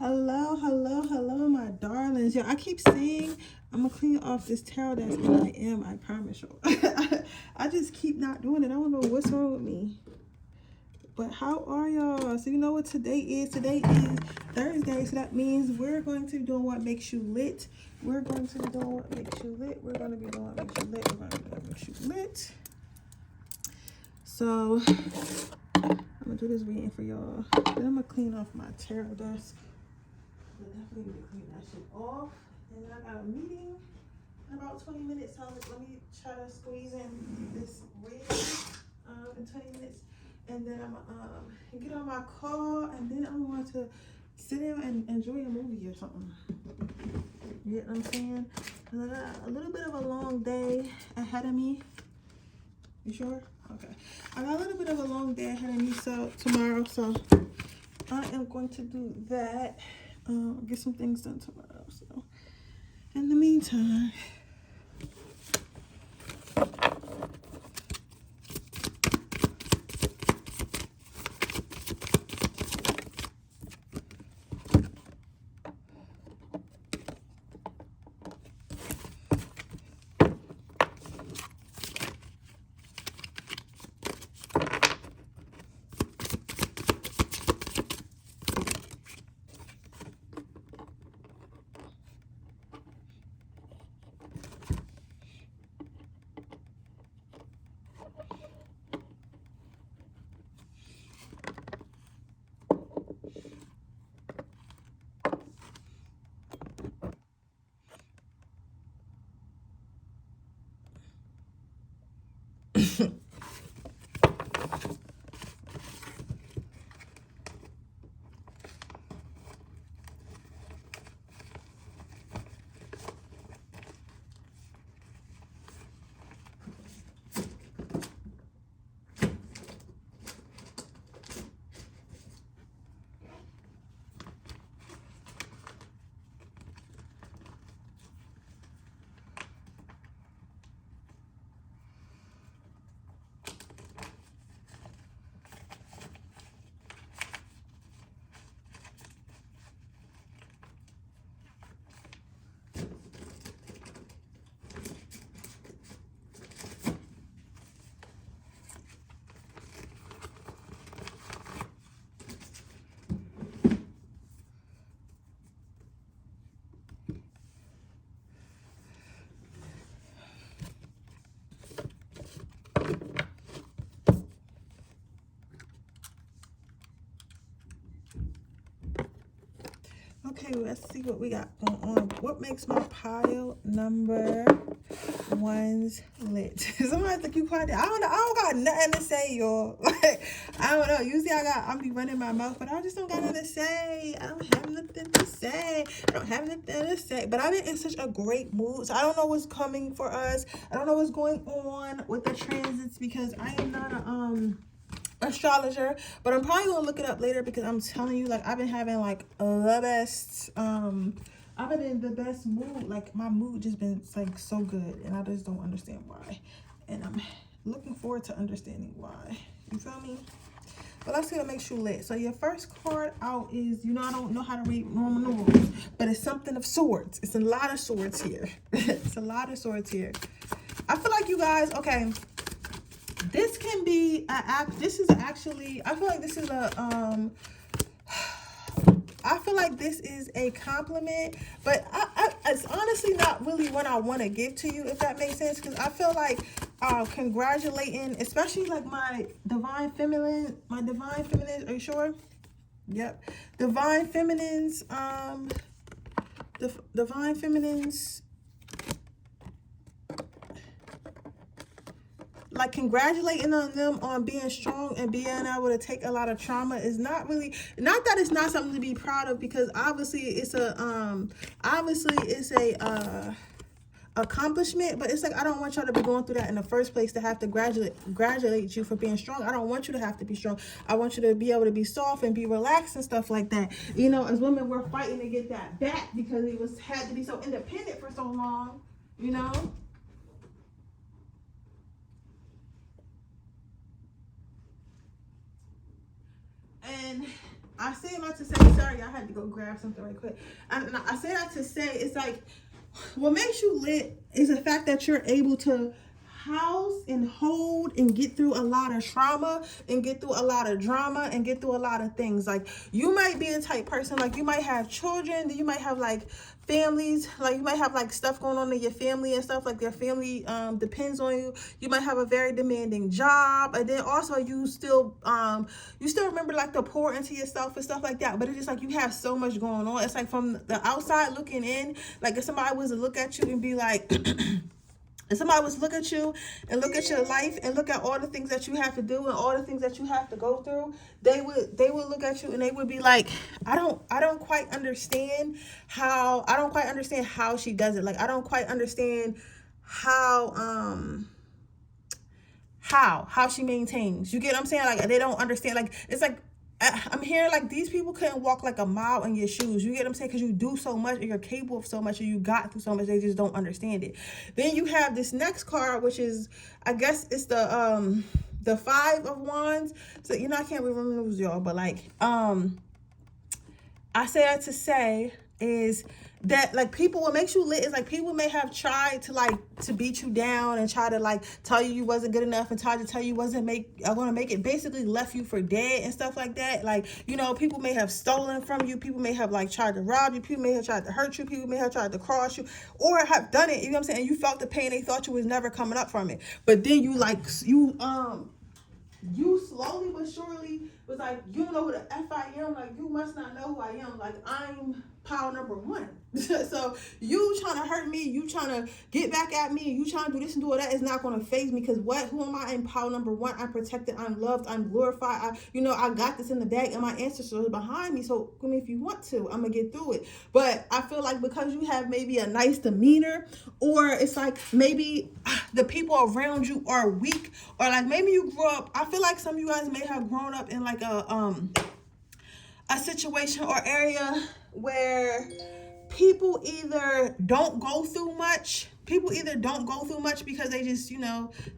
Hello, my darlings. I keep saying I'm gonna clean off this towel desk, and I promise you. I just keep not doing it. I don't know what's wrong with me. But how are y'all? So you know what today is? Today is Thursday, so that means we're going to be doing what makes you lit. We're going to be doing what makes you lit. We're going to be doing what makes you lit. We're going to be doing what makes you lit. So I'm gonna do this reading for y'all. Then I'm gonna clean off my tarot desk. I definitely need to clean that shit off. And then I got a meeting in about 20 minutes. So let me try to squeeze in this reading in 20 minutes. And then I'm gonna get on my car, and then I'm going to sit down and enjoy a movie or something. You get what I'm saying? A little bit of a long day ahead of me. You sure? Okay. I got a little bit of a long day ahead of me tomorrow, so I am going to do that. Get some things done tomorrow. So in the meantime, okay, let's see what we got going on. What makes my pile number ones lit? Somebody think you quiet. I don't know. I don't got nothing to say, y'all. Like, I don't know. Usually I'll be running my mouth, but I just don't got nothing to say. I don't have nothing to say. But I've been in such a great mood. So I don't know what's coming for us. I don't know what's going on with the transits, because I am not a astrologer, but I'm probably gonna look it up later, because I'm telling you, like, I've been having like the best I've been in the best mood. Like, my mood just been like so good, and I just don't understand why, and I'm looking forward to understanding why. You feel me? But let's see what makes you lit. So your first card out is, I don't know how to read normal numerals, but it's something of swords. It's a lot of swords here. It's a lot of swords here. I feel like you guys, okay, this can be this is actually, I feel like this is I feel like this is a compliment, but it's honestly not really what I want to give to you, if that makes sense, because I feel like congratulating, especially like my divine feminine, are you sure? Yep. Divine feminines, divine feminines, like, congratulating on them on being strong and being able to take a lot of trauma is not really, not that it's not something to be proud of, because obviously it's a accomplishment, but it's like, I don't want y'all to be going through that in the first place, to have to congratulate you for being strong. I don't want you to have to be strong. I want you to be able to be soft and be relaxed and stuff like that. As women, we're fighting to get that back, because it had to be so independent for so long, And I say not to say, sorry, I had to go grab something right quick. I say that to say, it's like, what makes you lit is the fact that you're able to house and hold and get through a lot of trauma and get through a lot of drama and get through a lot of things. Like, you might be a type person, like you might have children, you might have like families, like you might have like stuff going on in your family and stuff, like your family depends on you. You might have a very demanding job, and then also you still remember like to pour into yourself and stuff like that. But it's just like you have so much going on. It's like from the outside looking in, like if somebody was to look at you and be like if somebody was to look at you and look at your life and look at all the things that you have to do and all the things that you have to go through, they would look at you and they would be like, I don't quite understand how she does it. Like, I don't quite understand how she maintains. You get what I'm saying? Like, they don't understand. Like, it's like, I'm hearing like these people couldn't walk like a mile in your shoes. You get what I'm saying? Because you do so much and you're capable of so much and you got through so much, they just don't understand it. Then you have this next card, which is, I guess it's the 5 of Wands. So, you know, I can't remember those, y'all, but like I say that to say is that like people, what makes you lit is like people may have tried to beat you down and try to like tell you wasn't good enough and try to tell you wasn't gonna make it, basically left you for dead and stuff like that. Like, you know, people may have stolen from you, people may have like tried to rob you, people may have tried to hurt you, people may have tried to cross you or have done it, you know what I'm saying, and you felt the pain, they thought you was never coming up from it, but then you slowly but surely was like, you don't know who the F I am, like you must not know who I am, like I'm pile number 1. So you trying to hurt me, you trying to get back at me, you trying to do this and do all that is not going to faze me, because who am I in pile number 1? I'm protected, I'm loved, I'm glorified, I got this in the bag and my ancestors are behind me. So I mean, if you want to, I'm gonna get through it. But I feel like because you have maybe a nice demeanor, or it's like maybe the people around you are weak, or like maybe you grew up, I feel like some of you guys may have grown up in like a situation or area where people either don't go through much because they just,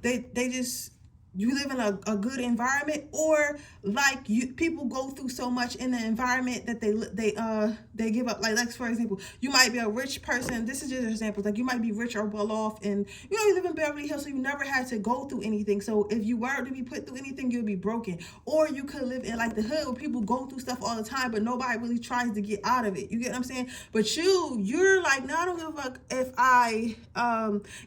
they just, you live in a good environment, or like people go through so much in the environment that they give up. Like for example, you might be a rich person. This is just an example. Like you might be rich or well off, and you live in Beverly Hills, so you never had to go through anything. So if you were to be put through anything, you'll be broken. Or you could live in like the hood where people go through stuff all the time, but nobody really tries to get out of it. You get what I'm saying? But you're like, no, I don't give a fuck if I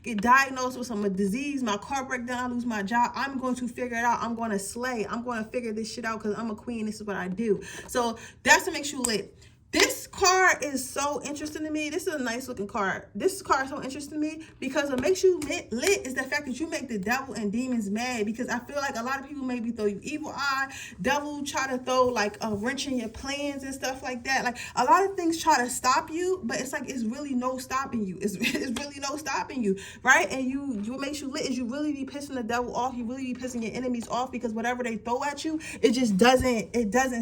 get diagnosed with some disease, my car break down, I lose my job. I'm going to figure it out. I'm going to slay. I'm going to figure this shit out because I'm a queen. This is what I do. So that's what makes you lit. This card is so interesting to me. This is a nice looking card. This card is so interesting to me because what makes you lit is the fact that you make the devil and demons mad, because I feel like a lot of people maybe throw you evil eye, devil try to throw like a wrench in your plans and stuff like that. Like a lot of things try to stop you, but it's like it's really no stopping you. It's really no stopping you, right? And what makes you lit is you really be pissing the devil off. You really be pissing your enemies off, because whatever they throw at you, it just doesn't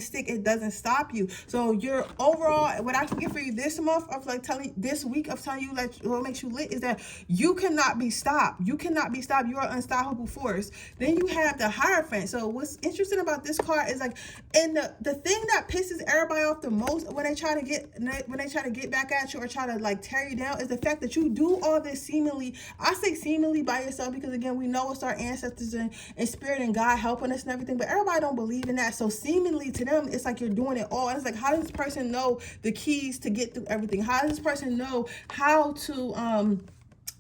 stick. It doesn't stop you. So you're overall, what I can get for you this month of like this week of telling you like what makes you lit is that you cannot be stopped. You cannot be stopped. You are an unstoppable force. Then you have the Hierophant. So what's interesting about this card is like, and the thing that pisses everybody off the most when they try to get back at you or try to like tear you down is the fact that you do all this seemingly, I say seemingly by yourself, because again, we know it's our ancestors and spirit and God helping us and everything, but everybody don't believe in that. So seemingly to them, it's like you're doing it all. And it's like, how does this person know the keys to get through everything? How does this person know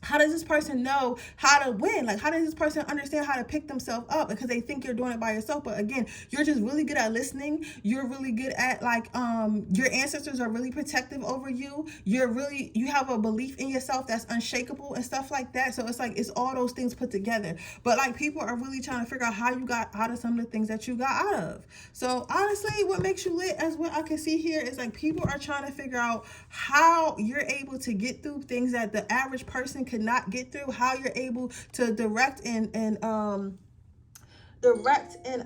how does this person know how to win? Like, how does this person understand how to pick themselves up? Because they think you're doing it by yourself. But again, you're just really good at listening. You're really good at like, your ancestors are really protective over you. You have a belief in yourself that's unshakable and stuff like that. So it's like, it's all those things put together. But like, people are really trying to figure out how you got out of some of the things that you got out of. So honestly, what makes you lit, as what I can see here, is like people are trying to figure out how you're able to get through things that the average person could not get through, how you're able to direct and direct and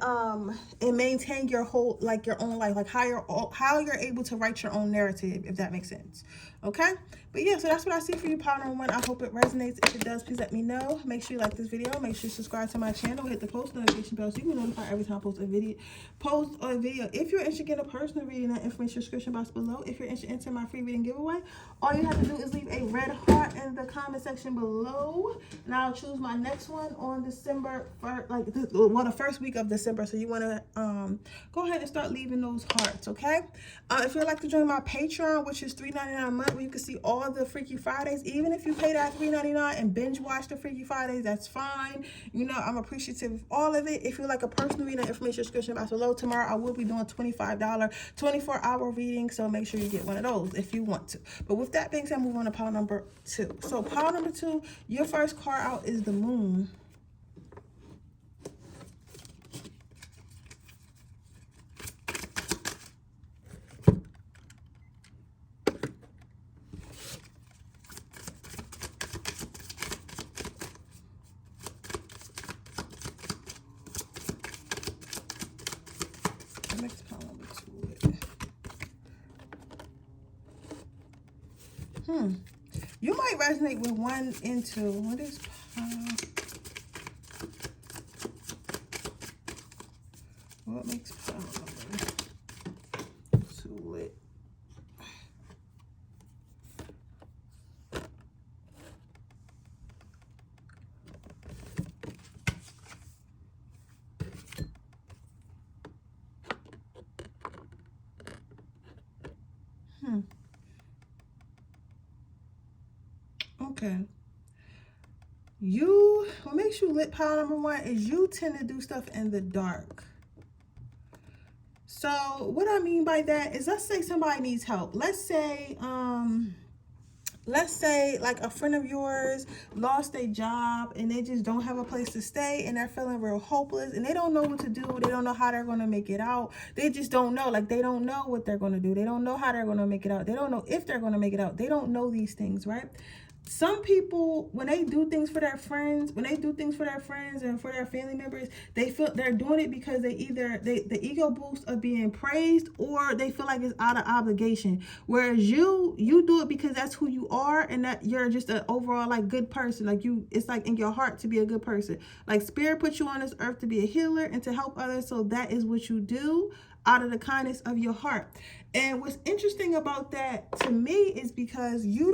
maintain your whole, like, your own life, like how you're able to write your own narrative, if that makes sense. Okay, but yeah, so that's what I see for you, pile number one. I hope it resonates. If it does, please let me know. Make sure you like this video, make sure you subscribe to my channel, hit the post notification bell so you can be notified every time I post a video. If you're interested in a personal reading, that information description box below. If you're interested in entering my free reading giveaway, all you have to do is leave a red heart in the comment section below, and I'll choose my next one on December 1st, like the first week of December. So you want to go ahead and start leaving those hearts. Okay, if you'd like to join my Patreon, which is $3.99 a month, where you can see all the Freaky Fridays, even if you pay that $3.99 and binge watch the Freaky Fridays, that's fine. You know, I'm appreciative of all of it. If you like a personal reading, information description box below. Tomorrow I will be doing $25 24-hour reading, so make sure you get one of those if you want to. But with that being said, move on to pile number two. So pile number two, your first card out is the Moon. Next pile number two. You might resonate with 1 and 2. What is what makes pile number 2 lit? Okay. What makes you lit, pile number 1, is you tend to do stuff in the dark. So what I mean by that is, let's say somebody needs help. Let's say like a friend of yours lost their job and they just don't have a place to stay and they're feeling real hopeless and they don't know what to do. They don't know how they're going to make it out. They just don't know. Like, they don't know what they're going to do. They don't know how they're going to make it out. They don't know if they're going to make it out. They don't know these things, right? Some people, when they do things for their friends, and for their family members, they feel they're doing it because they either the ego boost of being praised, or they feel like it's out of obligation. Whereas you do it because that's who you are, and that you're just an overall like good person. Like, it's like in your heart to be a good person. Like, Spirit put you on this earth to be a healer and to help others. So that is what you do out of the kindness of your heart. And what's interesting about that to me is because you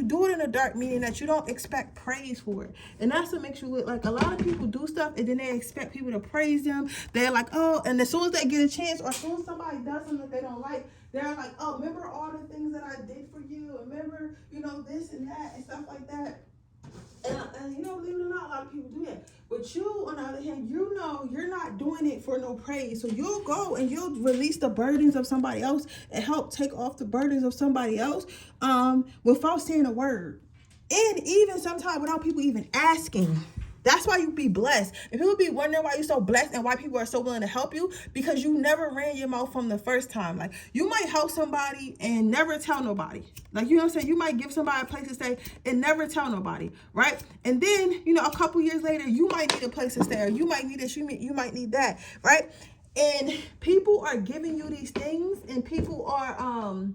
do it in the dark, meaning that you don't expect praise for it. And that's what makes you look like, a lot of people do stuff and then they expect people to praise them. They're like, oh, and as soon as they get a chance, or as soon as somebody does something that they don't like, they're like, oh, remember all the things that I did for you? Remember, this and that and stuff like that. And believe it or not, a lot of people do that. But you, on the other hand, you're not doing it for no praise. So you'll go and you'll release the burdens of somebody else and help take off the burdens of somebody else without saying a word. And even sometimes without people even asking. That's why you be blessed. And people be wondering why you're so blessed and why people are so willing to help you, because you never ran your mouth from the first time. Like, you might help somebody and never tell nobody. Like, you know what I'm saying? You might give somebody a place to stay and never tell nobody, right? And then, a couple years later, you might need a place to stay, or you might need this, you might need that, right? And people are giving you these things, and people are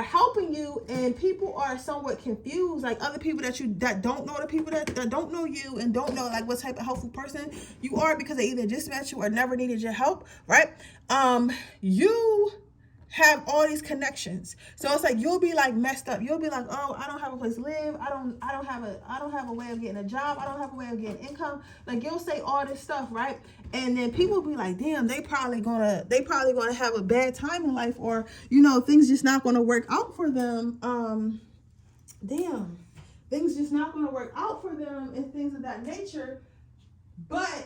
helping you, and people are somewhat confused, like other people that don't know the people that don't know you and don't know like what type of helpful person you are, because they either just met you or never needed your help, right? You have all these connections, so it's like you'll be like messed up. You'll be like, oh, I don't have a place to live. I don't have a way of getting a job. I don't have a way of getting income. Like, you'll say all this stuff, right? And then people be like, damn, they probably gonna have a bad time in life, or things just not gonna work out for them. Things just not gonna work out for them and things of that nature. But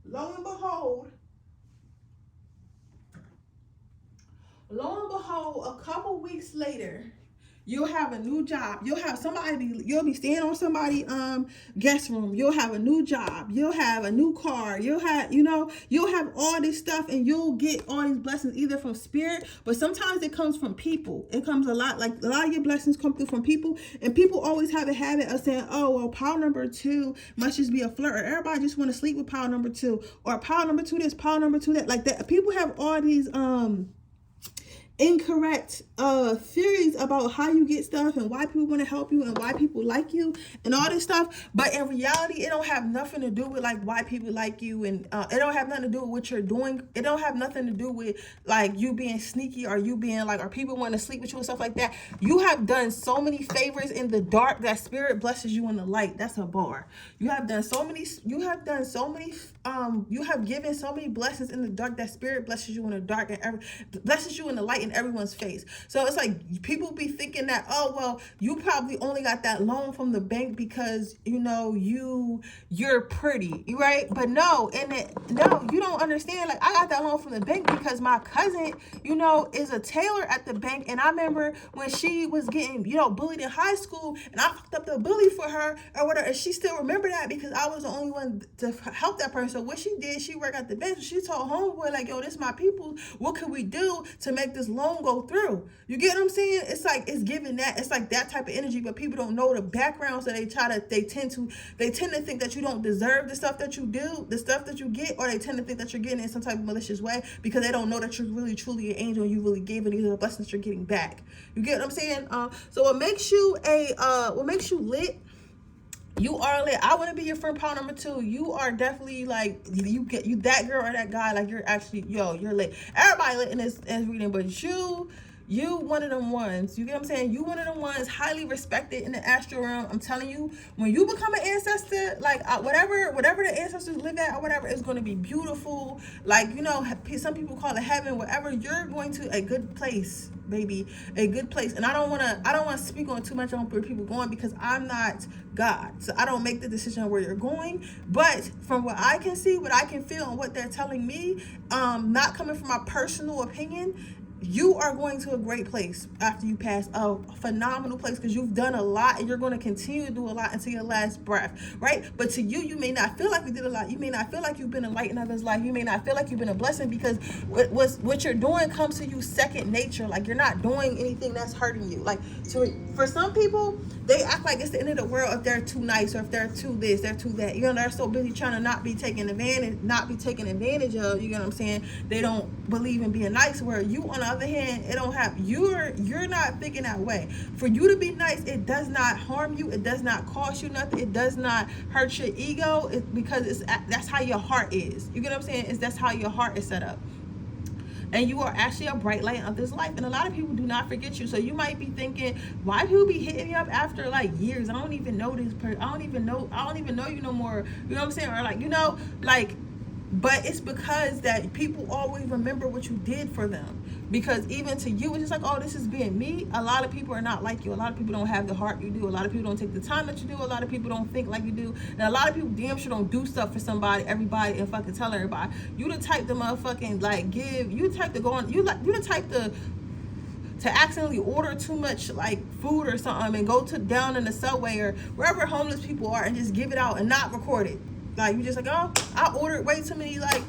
lo and behold, a couple weeks later, You'll have a new job. You'll be staying on somebody guest room. You'll have a new job. You'll have a new car. You'll have all this stuff, and you'll get all these blessings either from spirit, but sometimes it comes from people. It comes a lot of your blessings come through from people, and people always have a habit of saying, oh, well, pile number 2 must just be a flirt, or everybody just want to sleep with pile number 2, or pile number 2 this, pile number 2 that. Like that, people have all these incorrect theories about how you get stuff and why people want to help you and why people like you and all this stuff, but in reality it don't have nothing to do with like why people like you, and it don't have nothing to do with what you're doing. It don't have nothing to do with like you being sneaky, or you being like, or people want to sleep with you and stuff like that. You have done so many favors in the dark that spirit blesses you in the light. That's a bar. You have given so many blessings in the dark that spirit blesses you in the dark and blesses you in the light in everyone's face. So it's like people be thinking that, oh, well, you probably only got that loan from the bank because you're pretty, right? But no, you don't understand. Like, I got that loan from the bank because my cousin, is a tailor at the bank, and I remember when she was getting bullied in high school, and I fucked up the bully for her or whatever, and she still remember that because I was the only one to help that person. So what she did, she worked at the bank. She told homeboy, like, yo, this my people. What can we do to make this loan go through? You get what I'm saying? It's like, it's giving that, it's like that type of energy, but people don't know the background, so they tend to think that you don't deserve the stuff that you do, the stuff that you get, or they tend to think that you're getting it in some type of malicious way because they don't know that you're really truly an angel and you really gave it. These are the blessings you're getting back. You get what I'm saying? So what makes you lit? You are lit. I want to be your friend. Pile number 2. You are definitely like, you that girl or that guy. Like, you're actually, you're lit. Everybody lit in this reading, but you one of them ones. You get what I'm saying? You one of them ones, highly respected in the astral realm. I'm telling you, when you become an ancestor, like whatever the ancestors live at or whatever, is going to be beautiful. Like, some people call it heaven. Whatever, you're going to a good place, baby, a good place. And I don't want to speak on too much on where people going because I'm not God, so I don't make the decision on where you're going. But from what I can see, what I can feel, and what they're telling me, not coming from my personal opinion, you are going to a great place after you pass, a phenomenal place, because you've done a lot and you're going to continue to do a lot until your last breath, right? But to you may not feel like you did a lot. You may not feel like you've been a light in others' life. You may not feel like you've been a blessing because what you're doing comes to you second nature. Like, you're not doing anything that's hurting you. Like, for some people, they act like it's the end of the world if they're too nice, or if they're too this, they're too that. They're so busy trying to not be taken advantage of. You know what I'm saying? They don't believe in being nice. Where you, on the other hand, you're not thinking that way. For you to be nice, it does not harm you. It does not cost you nothing. It does not hurt your ego. Because that's how your heart is. You get what I'm saying? That's how your heart is set up. And you are actually a bright light of this life. And a lot of people do not forget you. So you might be thinking, why people be hitting me up after like years? I don't even know this person. I don't even know you no more. You know what I'm saying? Or but it's because that people always remember what you did for them. Because even to you, it's just like, oh, this is being me. A lot of people are not like you. A lot of people don't have the heart you do. A lot of people don't take the time that you do. A lot of people don't think like you do. And a lot of people damn sure don't do stuff for everybody, and fucking tell everybody. You the type to motherfucking like give. You the type to go on. You the type to accidentally order too much like food or something and go down in the subway or wherever homeless people are and just give it out and not record it. Like, you just like, oh, I ordered way too many, like,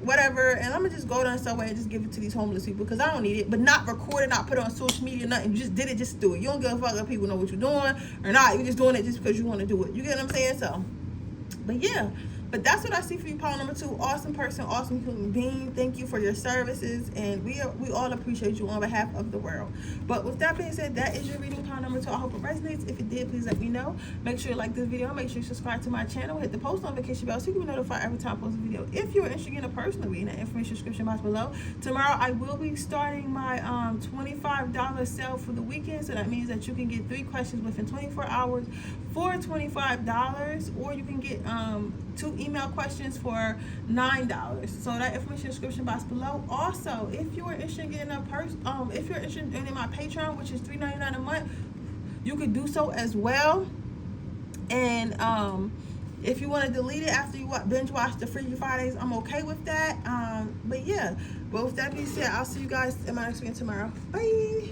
whatever, and I'm gonna just go down the subway and just give it to these homeless people because I don't need it. But not record it, not put it on social media, nothing. You just did it just to do it. You don't give a fuck if people know what you're doing or not. You're just doing it just because you want to do it. You get what I'm saying? So, but yeah. But that's what I see for you, pile number 2. Awesome person, awesome human being. Thank you for your services, and we all appreciate you on behalf of the world. But with that being said, that is your reading, pile number 2. I hope it resonates. If it did, please let me know. Make sure you like this video. Make sure you subscribe to my channel. Hit the post notification bell so you can be notified every time I post a video. If you're interested in a personal reading, the information description box below. Tomorrow I will be starting my $25 sale for the weekend. So that means that you can get 3 questions within 24 hours for $25, or you can get 2 email questions for $9. So that information description box below. Also, if you are interested in getting if you're interested in my Patreon, which is $3.99 a month, you could do so as well. And if you want to delete it after you binge watch the Free Fridays, I'm okay with that. But with that being said, I'll see you guys in my next video tomorrow. Bye.